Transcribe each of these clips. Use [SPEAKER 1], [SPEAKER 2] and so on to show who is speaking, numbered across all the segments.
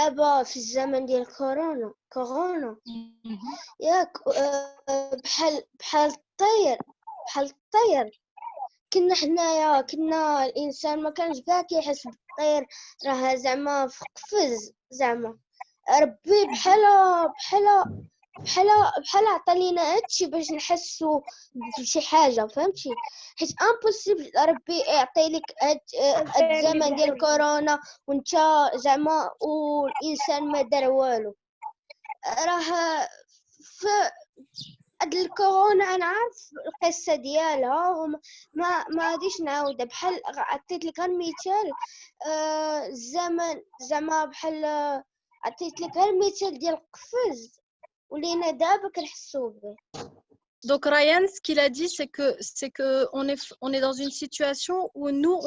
[SPEAKER 1] دابا في الزمن ديال كورونا ياك بحال الطير كنا حنايا كنا الانسان ما كانش كاع كيحس بالطير راه زعما في قفز زعما ربي بحال عطى لينا هادشي باش نحسوا بشي حاجه فهمتي حيت امبوسيبل ربي يعطي لك هاد الزمن ديال كورونا وانت زعما والانسان ما دار والو راه في هاد الكورونا انا عارف القصه ديالها ما غاديش نعاودها بحال عطيت لك غير مثال الزمن زعما بحال عطيت لك غير مثال ديال القفز ولينا دابا كنحسوا به.
[SPEAKER 2] Donc Ryan, ce qu'il a dit, c'est que on est dans une situation où nous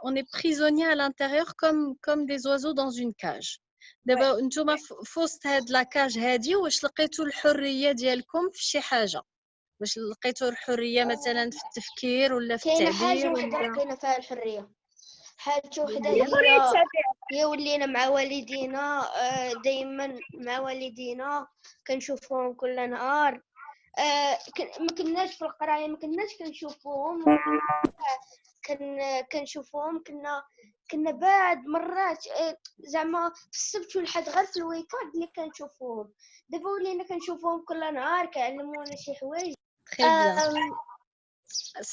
[SPEAKER 2] on est prisonniers à l'intérieur comme des oiseaux dans une cage. دابا نتوما في وسط هاد لاكاج هادي واش لقيتوا الحريه ديالكم في شي حاجه؟ واش لقيتوا الحريه مثلا في التفكير ولا في
[SPEAKER 1] كاينه
[SPEAKER 2] التعبير
[SPEAKER 1] حاجه وحده
[SPEAKER 2] ولا
[SPEAKER 1] لقينا فيها الحريه حاجه وحده هي ولينا مع والدينا دائما مع والدينا كنشوفوهم كل نهار ما كناش في القرايه ما كناش كنشوفوهم كنشوفوهم كنا بعد مرات زعما في السبت والحد غير في الويكاند اللي كنشوفوهم دابا ولينا كنشوفوهم كل نهار كيعلمونا شي حوايج.
[SPEAKER 2] Très bien.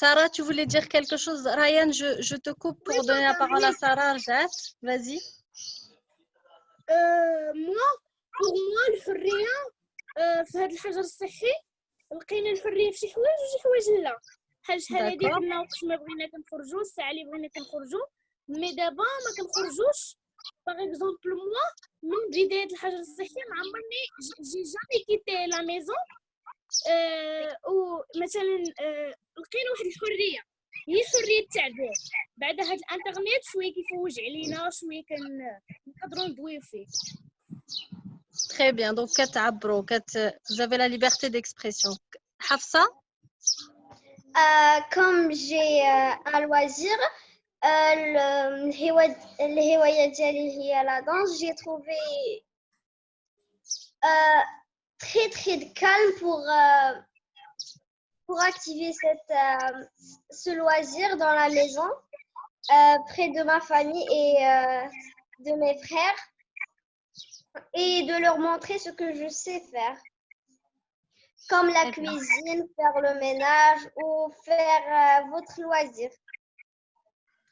[SPEAKER 2] Sarah, tu voulais dire quelque chose? Ryan, je te coupe pour donner la parole à Sarah. Arjat, vas-y.
[SPEAKER 3] pour moi الحريه في هذا الحجر الصحي لقينا الحريه في شي حوايج وشي حوايج لا بحال شحال هادي كنا وقت ما بغينا كنخرجوا الساعه اللي بغينا كنخرجوا مي دابا ما كنخرجوش باغ اكزومبل موا من بدايه الحجر الصحي ما عمرني جي جامي كيتي لا ميزون ومثلا لقينا واحد الحريه هي حريه التعبير بعد هاد الانترنت شويه كيفوج علينا شويه كنقدروا ندويو فيه.
[SPEAKER 2] Très bien. Donc vous avez la liberté d'expression. Hafsa?
[SPEAKER 1] Comme j'ai un loisir الهواية ديالي هي la danse j'ai trouvé très très calme pour activer ce loisir dans la maison près de ma famille et de mes frères et de leur montrer ce que je sais faire comme la cuisine, faire le ménage ou faire votre loisir.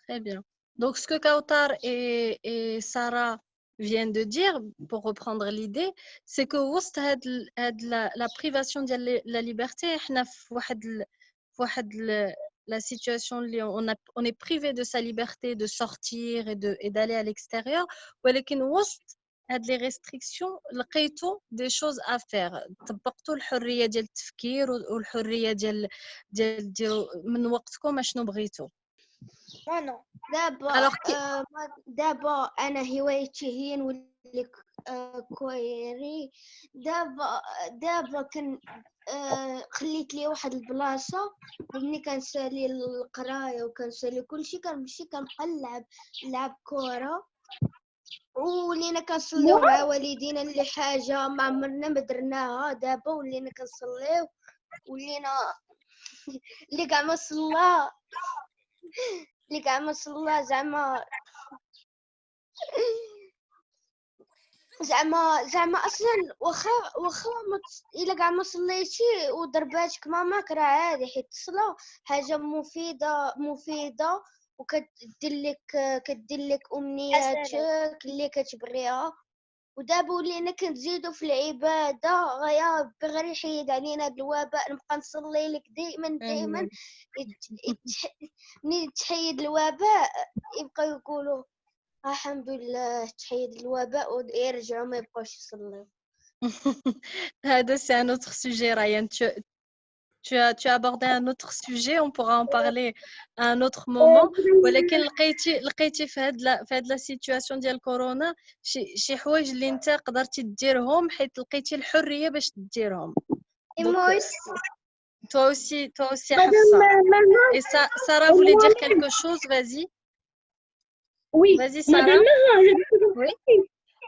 [SPEAKER 2] Très bien. Donc ce que Kautar et Sarah viennent de dire, pour reprendre l'idée, c'est que وسط la privation de la liberté, احنا في واحد la situation on est privé de sa liberté de sortir et d'aller à l'extérieur, ولكن وسط هاد لي ريستريكسيون لقيتو دي شوز ا فير طبقتوا الحريه ديال التفكير والحريه ديال من وقتكم شنو بغيتوا.
[SPEAKER 1] دابا انا هوايتي هي نولي كويري دابا كن خليت لي واحد البلاصه ملي كنسالي القرايه وكنسالي كلشي كنمشي كنبقى نلعب كره ولينا كنصليو مع والدينا اللي حاجه ما عمرنا ما درناها دابا ولينا كنصليو ولينا اللي كاع ما صلى زعما اصلا واخا الا كاع ما صليتي وضرباتك ماماك راه عادي حيت الصلاه حاجه مفيده وكدير لك امنياتك اللي كتبغيها ودابا ولينا كنزيدوا في العباده غير يحيد علينا هذا الوباء نبقى نصلي لك دائما ملي تحيد الوباء يبقى يقولوا الحمد لله تحيد الوباء ويرجعوا ما يبقاوش يصليو.
[SPEAKER 2] هذا c'est un autre sujet Ryan. Tu as abordé un autre sujet, on pourra en parler à un autre moment. ولكن لقيتي في هاد لا سيتوياسيون ديال كورونا شي حوايج اللي انت قدرتي ديرهم حيت لقيتي الحريه باش ديرهم. Toi aussi Hafsa. Et Sarah voulait dire quelque chose, vas-y.
[SPEAKER 3] Oui.
[SPEAKER 2] Vas-y Sarah. Oui.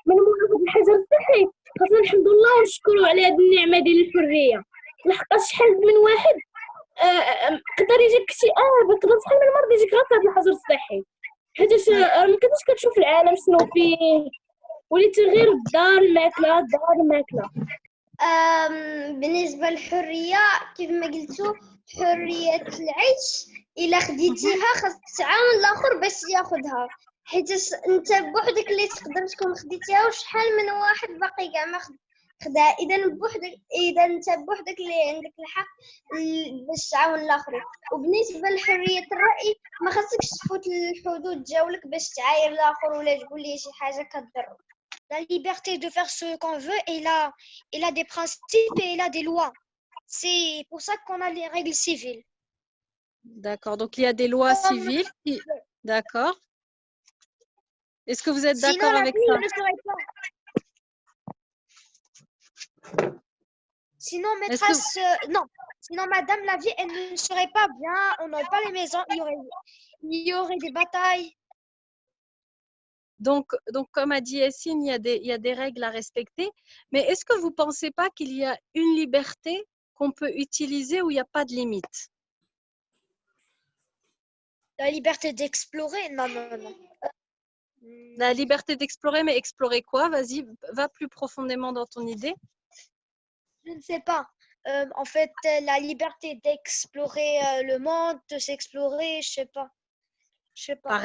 [SPEAKER 3] من مورا الحجر الصحي خاصنا الحمد لله ونشكروا على هذه النعمه ديال الحريه، لحقاش شحال من واحد قدر يجيك اكتئاب، يقدر شحال من مرض يجيك غير في هذا الحجر الصحي، حيتاش ما كنتش كتشوف العالم شنو فيه، وليتي غير الدار الماكله.
[SPEAKER 1] بالنسبة للحرية كيف ما قلتو حرية العيش إلا خديتيها خاصك تعاون الآخر باش ياخدها، حيت انت بوحدك اللي تقدر تكون خديتيها وشحال من واحد باقي كاع ما خداها. إذا انت بوحدك اللي عندك الحق باش تعاون الآخرين. وبالنسبة لحرية الرأي ما خاصكش تفوت الحدود جاولك باش تعاير الآخر ولا تقول ليه شي حاجة كضر.
[SPEAKER 4] La liberté de faire ce qu'on veut, elle a des principes et elle a des lois. C'est pour ça qu'on a les règles civiles.
[SPEAKER 2] D'accord, donc il y a des lois civiles. D'accord. Est-ce que vous êtes d'accord avec ça?
[SPEAKER 4] Sinon, maîtresse, non. Sinon, madame, la vie, elle ne serait pas bien. On n'aurait pas les maisons. Il y aurait des batailles.
[SPEAKER 2] Donc, comme a dit Yassine, il y a des règles à respecter. Mais est-ce que vous ne pensez pas qu'il y a une liberté qu'on peut utiliser où il n'y a pas de limite?
[SPEAKER 4] La liberté d'explorer? Non.
[SPEAKER 2] La liberté d'explorer, mais explorer quoi? Vas-y, va plus profondément dans ton idée.
[SPEAKER 4] Je ne sais pas. En fait, la liberté d'explorer le monde, de s'explorer, je sais pas.
[SPEAKER 2] Par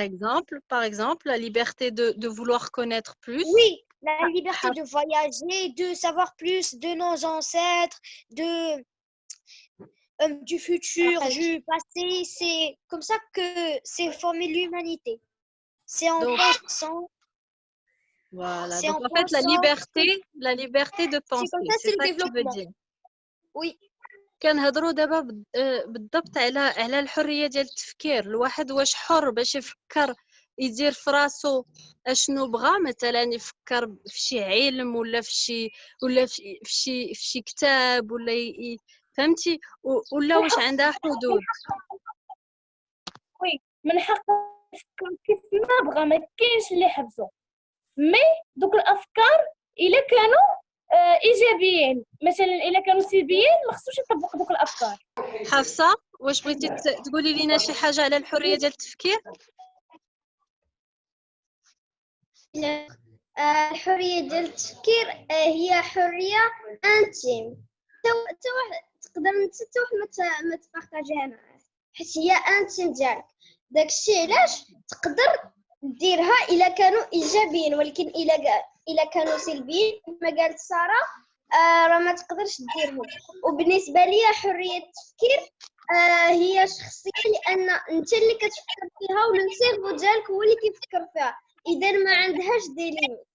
[SPEAKER 2] exemple, la liberté de vouloir connaître plus.
[SPEAKER 4] Oui, la liberté de voyager, de savoir plus de nos ancêtres, du futur, du passé. C'est comme ça que s'est formée l'humanité. C'est en pensant.
[SPEAKER 2] Voilà. Donc en fait, la liberté de penser. C'est ça que tu veux dire.
[SPEAKER 4] Oui.
[SPEAKER 2] كنهضروا دابا بالضبط على الحريه ديال التفكير. الواحد واش حر باش يفكر يدير في راسو اشنو بغى، مثلا يفكر في شي علم ولا في شي كتاب ولا فهمتي، ولا واش عندها حدود.
[SPEAKER 3] وي من حق يفكر كيف ما بغى، ما كاينش اللي حبسو. مي دوك الافكار الا كانوا ايجابيين، مثلا الا كانوا سلبيين ما خصوش يطبقوا دوك الافكار.
[SPEAKER 2] حفصه، واش بغيتي تقولي لينا شي حاجه على الحريه ديال التفكير؟
[SPEAKER 1] الحريه ديال التفكير هي حريه انتيم، تقدر انت حتى واحد ما تبارطاجيها معاه، حيت هي انتيم ديالك. داكشي علاش تقدر ديرها الا كانوا ايجابيين، ولكن الا كانوا سلبيين كما قالت ساره راه ما تقدرش ديرهم. وبالنسبه لي حريه التفكير هي شخصيه، لان انت اللي كتفكر فيها والسيرفو ديالك هو اللي كيفكر فيها، اذا ما عندهاش دي ليميت.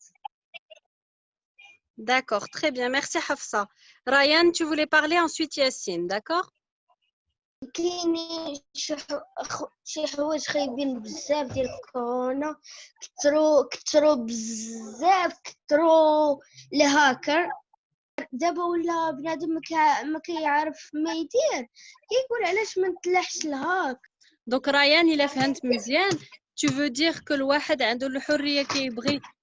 [SPEAKER 2] D'accord, très bien, merci Hafsa. Ryan, tu voulais parler, ensuite Yassine, d'accord?
[SPEAKER 1] كاينين شي حوايج خايبين بزاف ديال الكورونا، كثروا بزاف، كثروا الهاكر. دابا ولا بنادم ما كيعرف ما يدير، كيقول علاش ما نتلاحش الهاك.
[SPEAKER 2] دونك ريان الا فهمت مزيان tu veux dire que الواحد عنده الحريه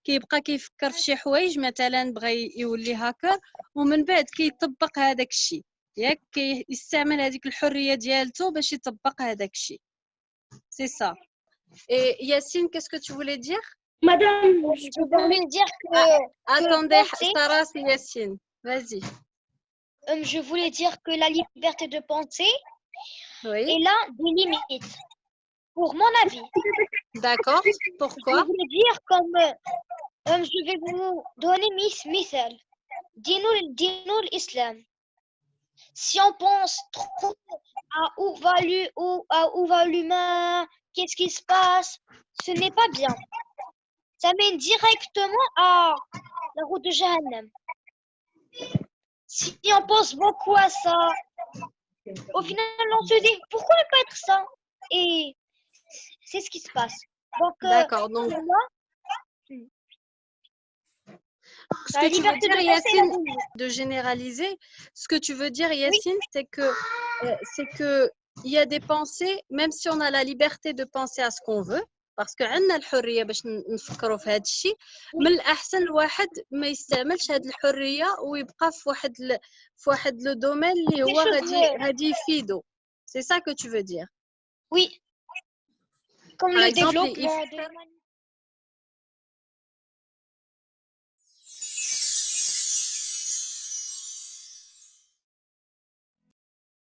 [SPEAKER 2] كيبقى كيفكر في شي حوايج، مثلا بغى يولي هاكر ومن بعد كيطبق هذاك الشيء، ياك كيستعمل هذيك الحريه ديالته باش يطبق هذاك الشيء. سي سا. Et Yacine, qu'est-ce que tu voulais dire?
[SPEAKER 3] Madame,
[SPEAKER 4] Je voulais dire que
[SPEAKER 2] attendez, Sarah, c'est Yacine. Vas-y.
[SPEAKER 4] Je voulais dire que la liberté de penser, elle a des limites, pour mon avis.
[SPEAKER 2] D'accord. Pourquoi?
[SPEAKER 4] Je voulais dire comme je vais vous donner مثال. Dis-nous l'islam. Si on pense trop à où va l'humain, qu'est-ce qui se passe, ce n'est pas bien. Ça mène directement à la route de Jahannam. Si on pense beaucoup à ça, au final on se dit pourquoi ne pas être ça? Et c'est ce qui se passe. Donc,
[SPEAKER 2] d'accord, donc
[SPEAKER 4] pour moi,
[SPEAKER 2] ce que tu veux dire, Yacine, de généraliser, ce que tu veux dire, Yacine, oui, c'est que il y a des pensées, même si on a la liberté de penser à ce qu'on veut, باسكو عندنا الحريه باش نفكروا في هذا الشيء. من الاحسن الواحد ما يستعملش هذه الحريه ويبقى في واحد لو دومين اللي هو غادي يفيدو. سي سا كو تو فو دير.
[SPEAKER 4] Oui, comme
[SPEAKER 2] Par
[SPEAKER 4] le
[SPEAKER 2] exemple,
[SPEAKER 4] développement de l'humanité.